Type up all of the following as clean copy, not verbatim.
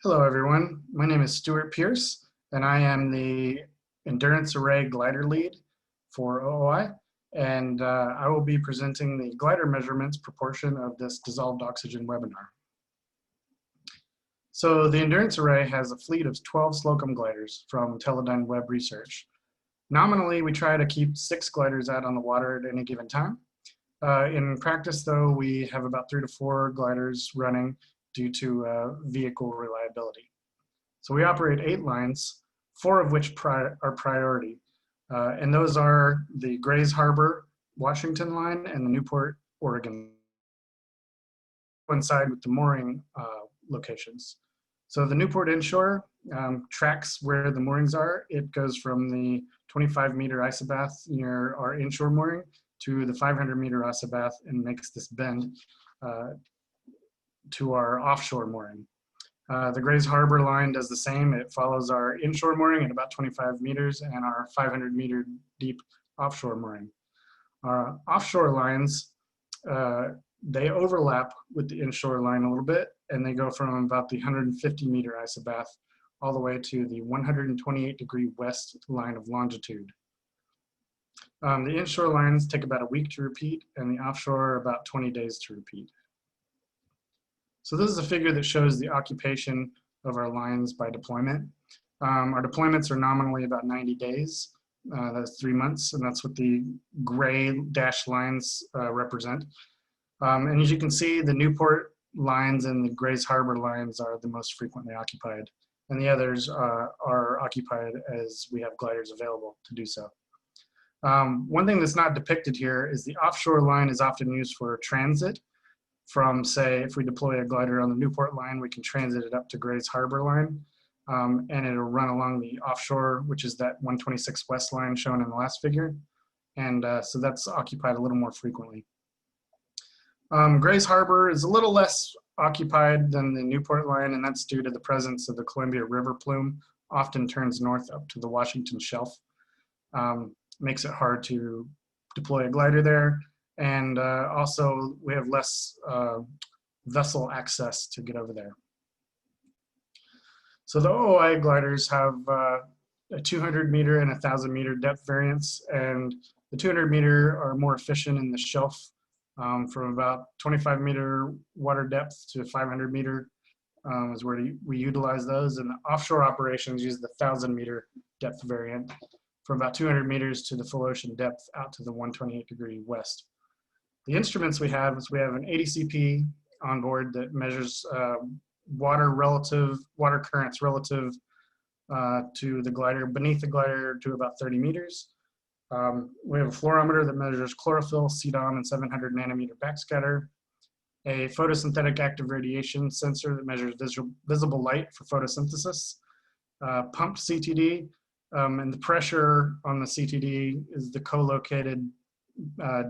Hello everyone, my name is Stuart Pearce and I am the Endurance Array Glider Lead for OOI, and I will be presenting the glider measurements proportion of this dissolved oxygen webinar. So the Endurance Array has a fleet of 12 Slocum gliders from Teledyne Web Research. Nominally, we try to keep 6 gliders out on the water at any given time. In practice though, we have about 3 to 4 gliders running due to vehicle reliability. So we operate 8 lines, 4 of which are priority. And those are the Grays Harbor, Washington line and the Newport, Oregon. Coincide with the mooring locations. So the Newport inshore tracks where the moorings are. It goes from the 25-meter isobath near our inshore mooring to the 500-meter isobath and makes this bend to our offshore mooring. The Grays Harbor line does the same. It follows our inshore mooring at about 25 meters and our 500-meter deep offshore mooring. Our offshore lines, they overlap with the inshore line a little bit, and they go from about the 150-meter isobath all the way to the 128-degree west line of longitude. The inshore lines take about a week to repeat, and the offshore about 20 days to repeat. So this is a figure that shows the occupation of our lines by deployment. Our deployments are nominally about 90 days. That's 3 months, and that's what the gray dashed lines represent. And as you can see, the Newport lines and the Grays Harbor lines are the most frequently occupied, and the others are occupied as we have gliders available to do so. One thing that's not depicted here is the offshore line is often used for transit. From, say, if we deploy a glider on the Newport line, we can transit it up to Grays Harbor line, and it'll run along the offshore, which is that 126 west line shown in the last figure. And so that's occupied a little more frequently. Grays Harbor is a little less occupied than the Newport line, and that's due to the presence of the Columbia River plume, often turns north up to the Washington Shelf. Makes it hard to deploy a glider there. And also we have less vessel access to get over there. So the OOI gliders have a 200-meter and 1,000-meter depth variance, and the 200-meter are more efficient in the shelf from about 25-meter water depth to 500-meter is where we utilize those, and the offshore operations use the 1,000-meter depth variant from about 200 meters to the full ocean depth out to the 128-degree west. The instruments we have is we have an ADCP on board that measures water currents relative to the glider, beneath the glider to about 30 meters. We have a fluorometer that measures chlorophyll, CDOM, and 700 nanometer backscatter. A photosynthetic active radiation sensor that measures visible light for photosynthesis. Pumped CTD, and the pressure on the CTD is the co-located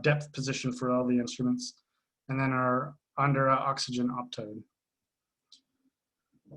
depth position for all the instruments, and then our Andhra oxygen optode.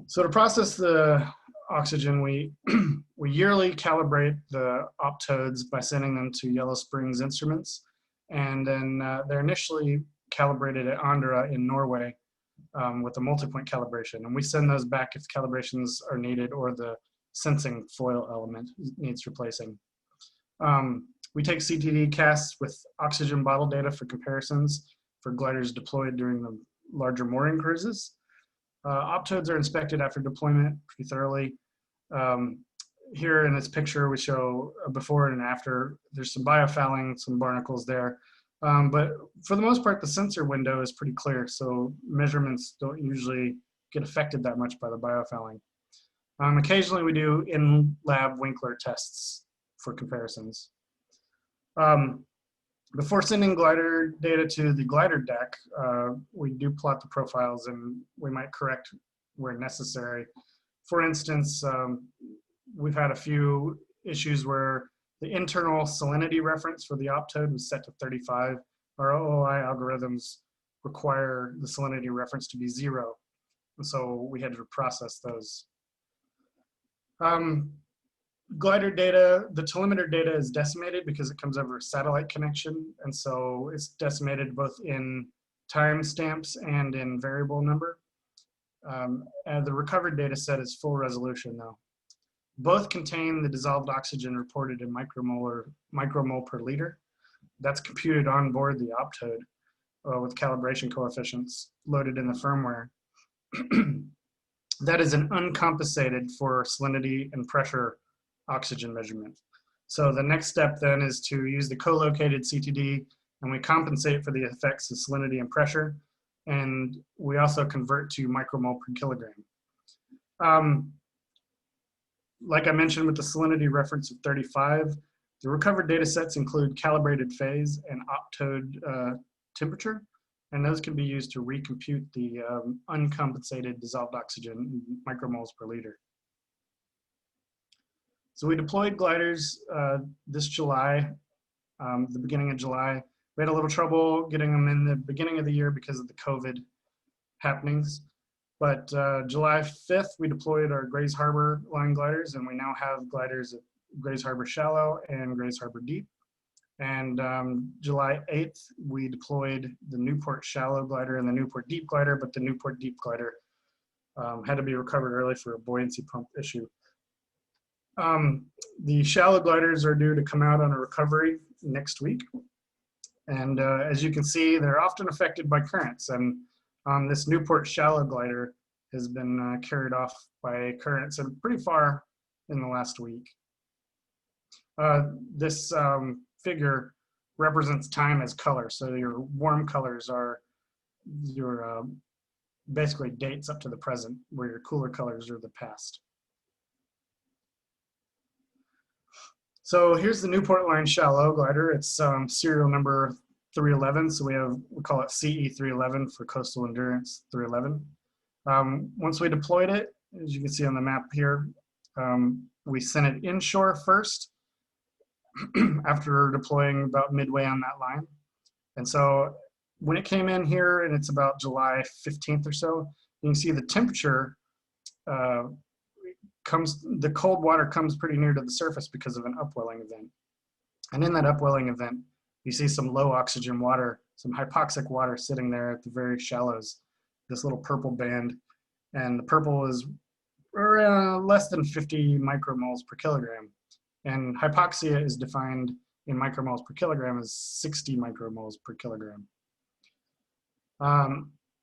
So to process the oxygen, we yearly calibrate the optodes by sending them to Yellow Springs Instruments, and then they're initially calibrated at Andhra in Norway with a multi-point calibration, and we send those back if calibrations are needed or the sensing foil element needs replacing. We take CTD casts with oxygen bottle data for comparisons for gliders deployed during the larger mooring cruises. Optodes are inspected after deployment pretty thoroughly. Here in this picture, we show a before and after. There's some biofouling, some barnacles there. But for the most part, the sensor window is pretty clear, so measurements don't usually get affected that much by the biofouling. Occasionally, we do in-lab Winkler tests for comparisons. Before sending glider data to the glider deck, we do plot the profiles, and we might correct where necessary. For instance, we've had a few issues where the internal salinity reference for the optode was set to 35. Our OOI algorithms require the salinity reference to be 0, and so we had to process those. Glider data, the telemeter data is decimated because it comes over a satellite connection, and so it's decimated both in time stamps and in variable number. And the recovered data set is full resolution though. Both contain the dissolved oxygen reported in micromole per liter. That's computed on board the optode with calibration coefficients loaded in the firmware. That is an uncompensated for salinity and pressure oxygen measurement. So the next step then is to use the co-located CTD, and we compensate for the effects of salinity and pressure, and we also convert to micromole per kilogram. Like I mentioned with the salinity reference of 35, the recovered data sets include calibrated phase and optode temperature, and those can be used to recompute the uncompensated dissolved oxygen in micromoles per liter. So we deployed gliders this July, the beginning of July. We had a little trouble getting them in the beginning of the year because of the COVID happenings. But July 5th, we deployed our Grays Harbor line gliders, and we now have gliders at Grays Harbor Shallow and Grays Harbor Deep. And July 8th, we deployed the Newport Shallow glider and the Newport Deep glider, but the Newport Deep glider had to be recovered early for a buoyancy pump issue. The shallow gliders are due to come out on a recovery next week. And as you can see, they're often affected by currents. And this Newport shallow glider has been carried off by currents and pretty far in the last week. This figure represents time as color. So your warm colors are your basically dates up to the present, where your cooler colors are the past. So here's the Newport Line Shallow glider. It's serial number 311. So we call it CE311 for Coastal Endurance 311. Once we deployed it, as you can see on the map here, we sent it inshore first after deploying about midway on that line. And so when it came in here, and it's about July 15th or so, you can see the temperature the cold water comes pretty near to the surface because of an upwelling event. And in that upwelling event, you see some low oxygen water, some hypoxic water sitting there at the very shallows, this little purple band. And the purple is less than 50 micromoles per kilogram. And hypoxia is defined in micromoles per kilogram as 60 micromoles per kilogram.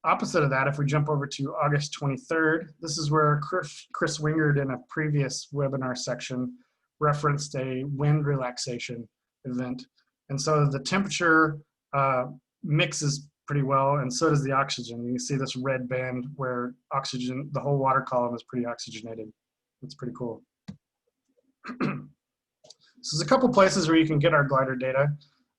Opposite of that, if we jump over to August 23rd, this is where Chris Wingard in a previous webinar section referenced a wind relaxation event. And so the temperature mixes pretty well, and so does the oxygen. You can see this red band where oxygen, the whole water column is pretty oxygenated. It's pretty cool. So there's a couple places where you can get our glider data.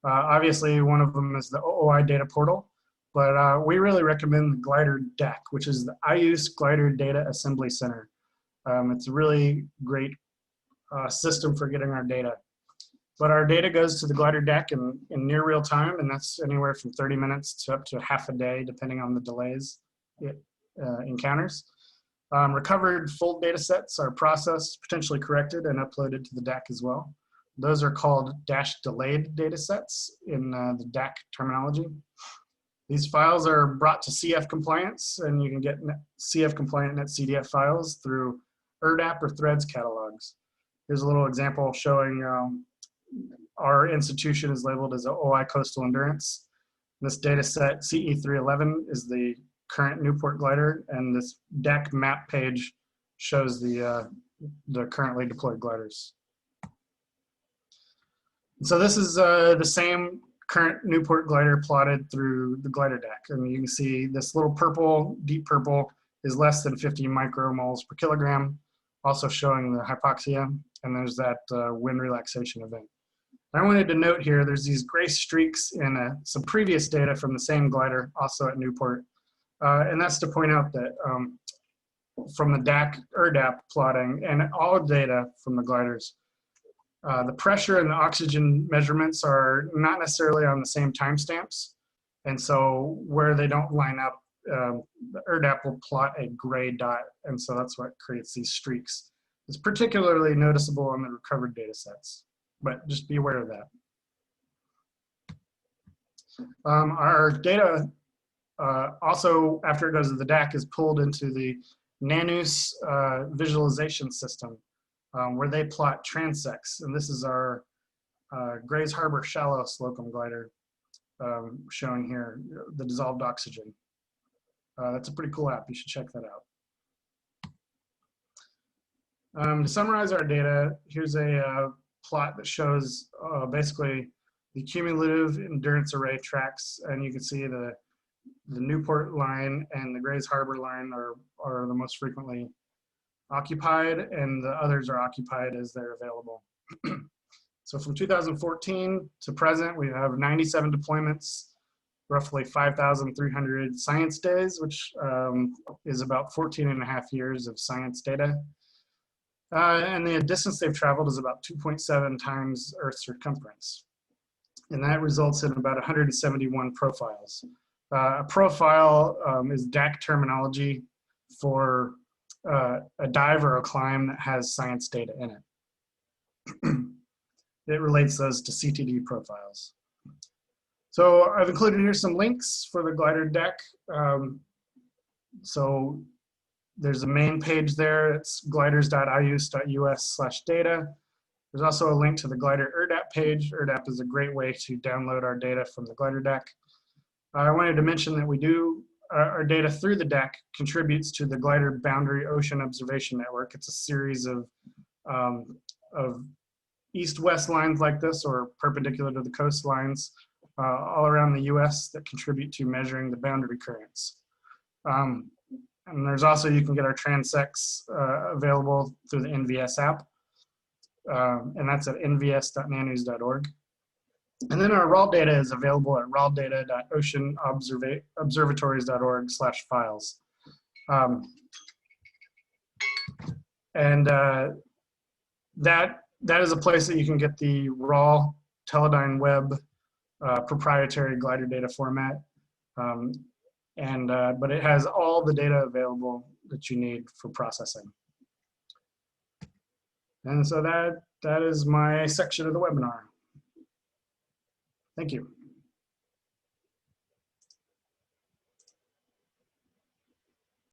Obviously, one of them is the OOI data portal. But we really recommend the Glider DAC, which is the IUS Glider Data Assembly Center. It's a really great system for getting our data. But our data goes to the Glider DAC in near real time, and that's anywhere from 30 minutes to up to half a day, depending on the delays it encounters. Recovered full data sets are processed, potentially corrected, and uploaded to the DAC as well. Those are called dash-delayed data sets in the DAC terminology. These files are brought to CF compliance, and you can get CF compliant NetCDF files through ERDAP or Threads catalogs. Here's a little example showing our institution is labeled as OI Coastal Endurance. This data set, CE311, is the current Newport glider, and this DAC map page shows the currently deployed gliders. So this is the same current Newport glider plotted through the Glider DAC. And you can see this little purple, deep purple, is less than 50 micromoles per kilogram, also showing the hypoxia, and there's that wind relaxation event. I wanted to note here, there's these gray streaks in some previous data from the same glider, also at Newport. And that's to point out that from the DAC, ERDAP plotting, and all data from the gliders, the pressure and the oxygen measurements are not necessarily on the same timestamps. And so where they don't line up, the ERDAP will plot a gray dot. And so that's what creates these streaks. It's particularly noticeable on the recovered data sets, but just be aware of that. Our data also, after it goes to the deck, is pulled into the NANUS visualization system, where they plot transects. And this is our Grays Harbor shallow Slocum glider shown here, the dissolved oxygen. That's a pretty cool app. You should check that out. To summarize our data, here's a plot that shows basically the cumulative endurance array tracks, and you can see the Newport line and the Grays Harbor line are the most frequently occupied, and the others are occupied as they're available. So from 2014 to present, we have 97 deployments, roughly 5,300 science days, which is about 14 and a half years of science data. And the distance they've traveled is about 2.7 times Earth's circumference. And that results in about 171 profiles. A profile is DAC terminology for a dive or a climb that has science data in it. It relates those to CTD profiles. So I've included here some links for the glider deck. So there's a main page there. It's gliders.ius.us/data. There's also a link to the glider ERDAP page. ERDAP is a great way to download our data from the glider deck. I wanted to mention that we do, our data through the deck contributes to the Glider Boundary Ocean Observation Network. It's a series of east-west lines like this, or perpendicular to the coastlines, all around the US that contribute to measuring the boundary currents. And there's also, you can get our transects available through the NVS app, and that's at nvs.nanus.org. And then our raw data is available at rawdata.oceanobservatories.org/files. That is a place that you can get the raw Teledyne Web proprietary glider data format. But it has all the data available that you need for processing. And so that is my section of the webinar. Thank you.